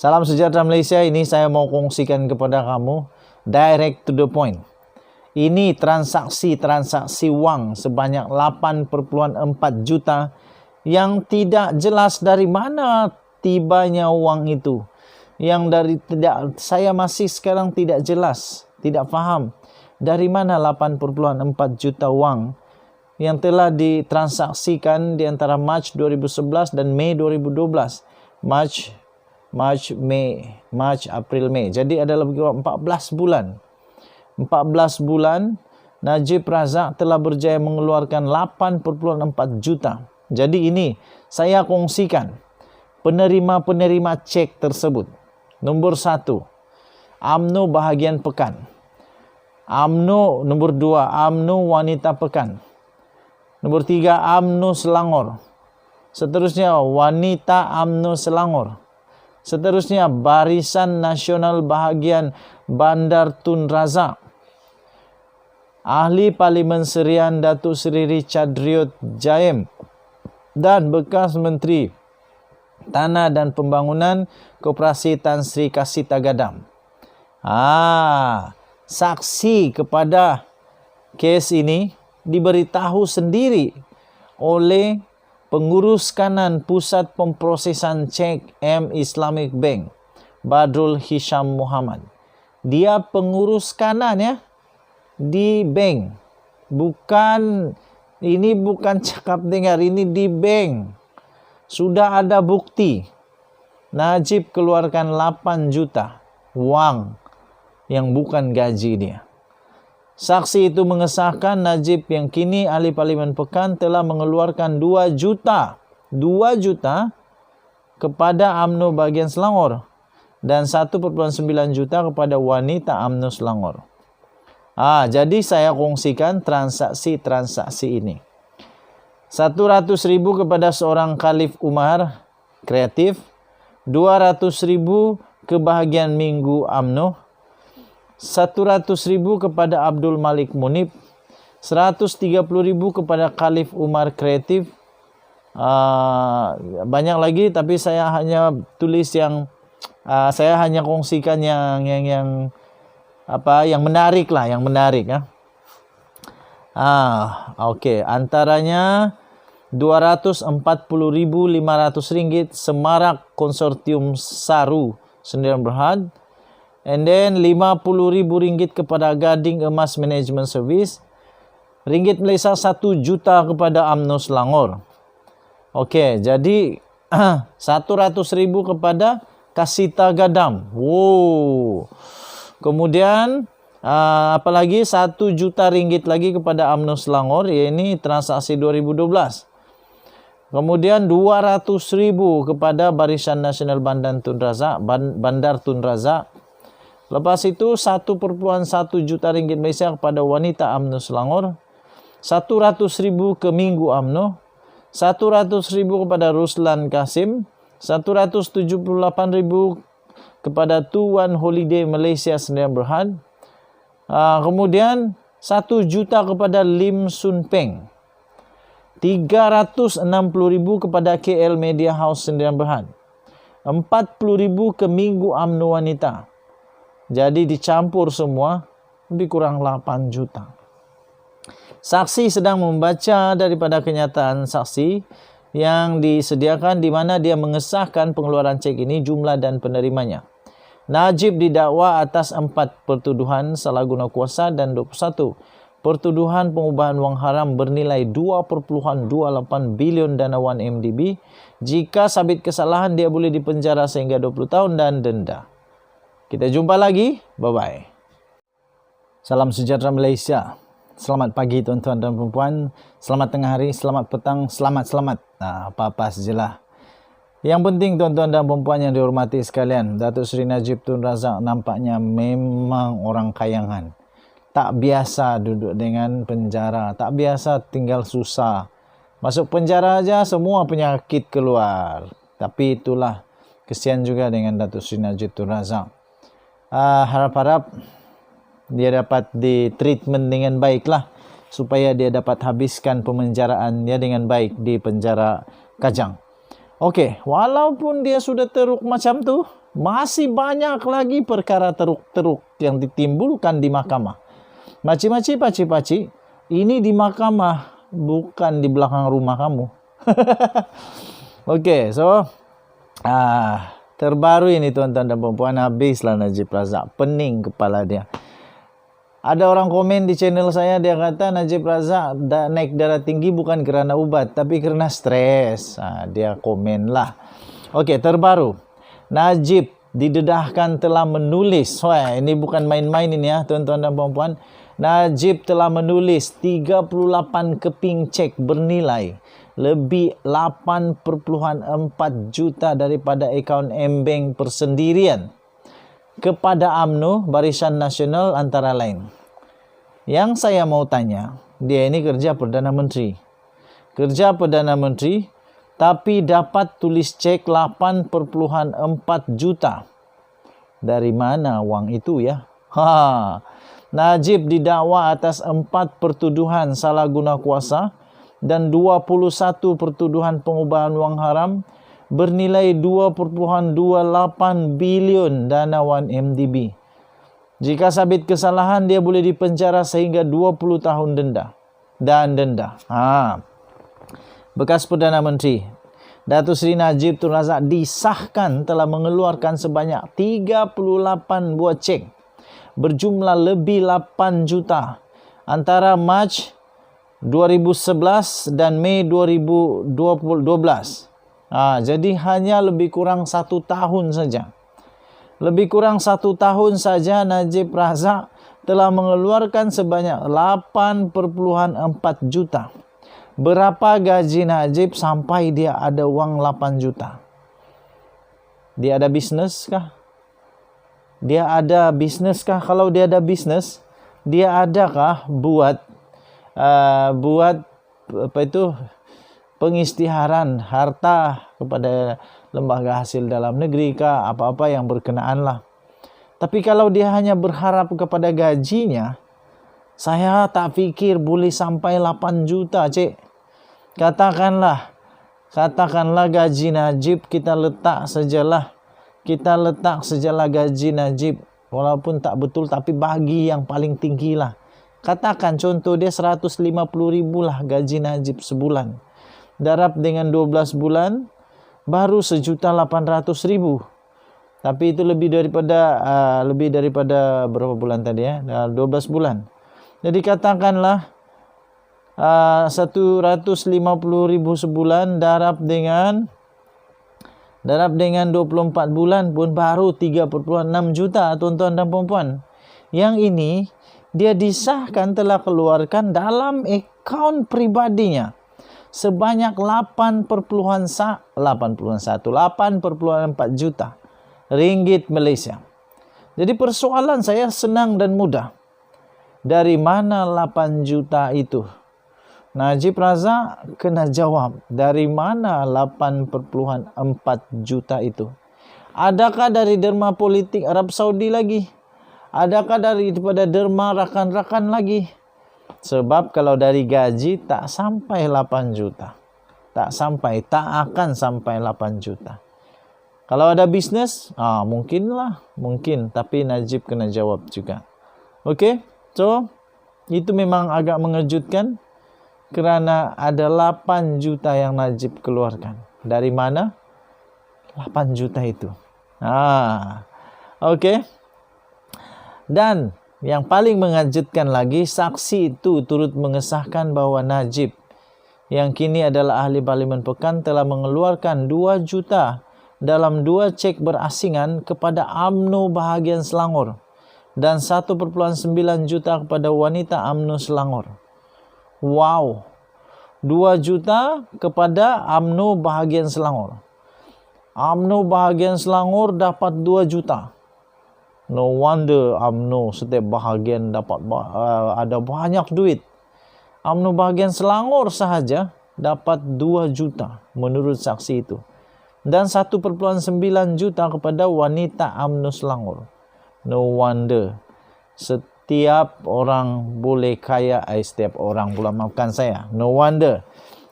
Salam sejahtera Malaysia, ini saya mau kongsikan kepada kamu direct to the point. Ini transaksi wang sebanyak 8,4 juta yang tidak jelas dari mana tibanya wang itu. Saya masih sekarang tidak jelas, tidak faham dari mana 8,4 juta wang yang telah ditransaksikan di antara Mac 2011 dan Mei 2012. Mac, April, Mei. Jadi ada lebih kurang 14 bulan. 14 bulan Najib Razak telah berjaya mengeluarkan 8,4 juta. Jadi ini saya kongsikan penerima-penerima cek tersebut. Nombor 1, UMNO bahagian pekan. UMNO nombor 2, UMNO wanita pekan. Nombor 3, UMNO Selangor. Seterusnya wanita UMNO Selangor. Seterusnya Barisan Nasional bahagian Bandar Tun Razak. Ahli Parlimen Serian Datuk Seri Richard Riot Jaim dan bekas Menteri Tanah dan Pembangunan Koperasi Tan Sri Kasita Gadam. Saksi kepada kes ini diberitahu sendiri oleh Pengurus Kanan Pusat Pemprosesan Cek M Islamic Bank, Badrul Hisham Muhammad. Dia pengurus kanan ya di bank. Ini bukan cakap dengar, ini di bank. Sudah ada bukti. Najib keluarkan 8 juta wang yang bukan gaji dia. Saksi itu mengesahkan Najib yang kini ahli Parlimen Pekan telah mengeluarkan 2 juta kepada UMNO bahagian Selangor dan 1,9 juta kepada wanita UMNO Selangor. Jadi saya kongsikan transaksi ini. 100,000 kepada seorang Khalif Umar Kreatif, 200,000 ke bahagian Minggu UMNO, 100,000 kepada Abdul Malik Munib, 130,000 kepada Khalif Umar Kreatif. Banyak lagi tapi saya hanya tulis saya hanya kongsikan yang menarik lah, ya. Okey, antaranya RM240,500 Semarak Konsortium Saru Sdn Bhd. And then RM50,000 kepada Gading Emas Management Service. Ringgit Malaysia 1 juta kepada UMNO Selangor. Okey, jadi 100,000 kepada Kasita Gadam. Kemudian apalagi 1 juta ringgit lagi kepada UMNO Selangor, ini transaksi 2012. Kemudian 200,000 kepada Barisan Nasional Bandar Tun Razak. Lepas itu 1,1 juta ringgit Malaysia kepada wanita UMNO Selangor, 100,000 ke Minggu UMNO, 100,000 kepada Ruslan Kasim, 178,000 kepada Tuan Holiday Malaysia Sdn Bhd. Kemudian 1 juta kepada Lim Sun Peng, 360,000 kepada KL Media House Sdn Bhd, 40,000 ke Minggu UMNO Wanita. Jadi dicampur semua lebih kurang 8 juta. Saksi sedang membaca daripada kenyataan saksi yang disediakan di mana dia mengesahkan pengeluaran cek ini, jumlah dan penerimanya. Najib didakwa atas 4 pertuduhan salah guna kuasa dan 21 pertuduhan pengubahan wang haram bernilai 2.28 bilion dana 1MDB. Jika sabit kesalahan, dia boleh dipenjara sehingga 20 tahun dan denda. Kita jumpa lagi. Bye-bye. Salam sejahtera Malaysia. Selamat pagi tuan-tuan dan puan-puan. Selamat tengah hari, selamat petang, selamat. Apa-apa sajalah. Yang penting tuan-tuan dan puan-puan yang dihormati sekalian, Datuk Seri Najib Tun Razak nampaknya memang orang kayangan. Tak biasa duduk dengan penjara, tak biasa tinggal susah. Masuk penjara aja semua penyakit keluar. Tapi itulah kesian juga dengan Datuk Seri Najib Tun Razak. Harap-harap dia dapat ditreatment dengan baik lah, supaya dia dapat habiskan pemenjaraannya dengan baik di penjara Kajang. Okey, walaupun dia sudah teruk macam tu, Masih banyak lagi perkara teruk-teruk yang ditimbulkan di mahkamah. Maci-maci, paci-paci, ini di mahkamah, bukan di belakang rumah kamu. Oke, so terbaru ini tuan-tuan dan puan-puan, habislah Najib Razak, pening kepala dia. Ada orang komen di channel saya, dia kata Najib Razak naik darah tinggi bukan kerana ubat, tapi kerana stres. Dia komen lah. Oke, terbaru. Najib didedahkan telah menulis. Wah, ini bukan main-main ini ya, tuan-tuan dan puan-puan. Najib telah menulis 38 keping cek bernilai lebih 8,4 juta daripada akaun M-Bank persendirian kepada UMNO, Barisan Nasional antara lain. Yang saya mau tanya, dia ini kerja Perdana Menteri. Kerja Perdana Menteri, tapi dapat tulis cek 8,4 juta. Dari mana uang itu ya? Najib didakwa atas 4 pertuduhan salah guna kuasa dan 21 pertuduhan pengubahan wang haram bernilai 2,28 bilion dana 1MDB. Jika sabit kesalahan, dia boleh dipenjara sehingga 20 tahun denda. Bekas Perdana Menteri Datuk Seri Najib Tun Razak disahkan telah mengeluarkan sebanyak 38 buah cek berjumlah lebih 8 juta antara Mac 2011 dan Mei 2012. Jadi hanya lebih kurang 1 tahun saja. Lebih kurang 1 tahun saja Najib Razak telah mengeluarkan sebanyak 8,4 juta. Berapa gaji Najib sampai dia ada uang 8 juta? Dia ada bisnes kah? Dia ada bisnes kah? Kalau dia ada bisnes, dia adakah buat pengisytiharan harta kepada lembaga hasil dalam negeri kah? Apa-apa yang berkenaan lah. Tapi kalau dia hanya berharap kepada gajinya, saya tak fikir boleh sampai 8 juta, cik. Katakanlah gaji Najib kita letak sajalah gaji Najib, walaupun tak betul tapi bagi yang paling tinggi lah. Katakan contoh dia 150,000 lah gaji Najib sebulan. Darab dengan 12 bulan baru 1,800,000. Tapi itu lebih daripada berapa bulan tadi ya? 12 bulan. Jadi katakanlah 150,000 sebulan darab dengan 24 bulan pun baru 3,6 juta tuan-tuan dan puan-puan. Yang ini dia disahkan telah keluarkan dalam akaun pribadinya sebanyak 8,4 juta ringgit Malaysia. Jadi persoalan saya senang dan mudah. Dari mana 8 juta itu? Najib Razak kena jawab, dari mana 8,4 juta itu? Adakah dari derma politik Arab Saudi lagi? Adakah daripada derma rakan-rakan lagi? Sebab kalau dari gaji tak sampai 8 juta. Tak akan sampai 8 juta. Kalau ada bisnes, mungkin, tapi Najib kena jawab juga. Okey, so itu memang agak mengejutkan. Kerana ada 8 juta yang Najib keluarkan. Dari mana 8 juta itu? Okey. Dan yang paling mengejutkan lagi, saksi itu turut mengesahkan bahawa Najib yang kini adalah ahli Parlimen Pekan telah mengeluarkan 2 juta dalam 2 cek berasingan kepada UMNO bahagian Selangor dan 1,9 juta kepada wanita UMNO Selangor. Wow, 2 juta kepada UMNO bahagian Selangor. UMNO bahagian Selangor dapat 2 juta. No wonder UMNO setiap bahagian dapat ada banyak duit. UMNO bahagian Selangor sahaja dapat 2 juta menurut saksi itu. Dan 1,9 juta kepada wanita UMNO Selangor. No wonder setiap orang boleh kaya, setiap orang pula maafkan saya. No wonder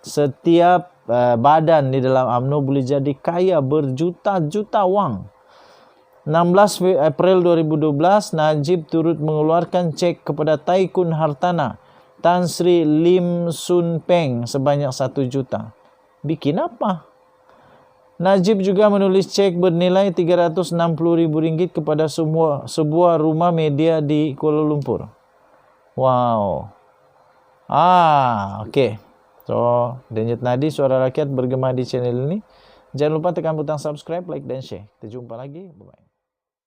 setiap badan di dalam UMNO boleh jadi kaya berjuta-juta wang. 16 April 2012, Najib turut mengeluarkan cek kepada Taikun Hartana Tan Sri Lim Sun Peng sebanyak 1 juta. Bikin apa? Najib juga menulis cek bernilai RM360.000 kepada sebuah rumah media di Kuala Lumpur. Wow. Okey. So, Denyut Nadi Suara Rakyat bergema di channel ini. Jangan lupa tekan butang subscribe, like dan share. Kita jumpa lagi. Bye-bye.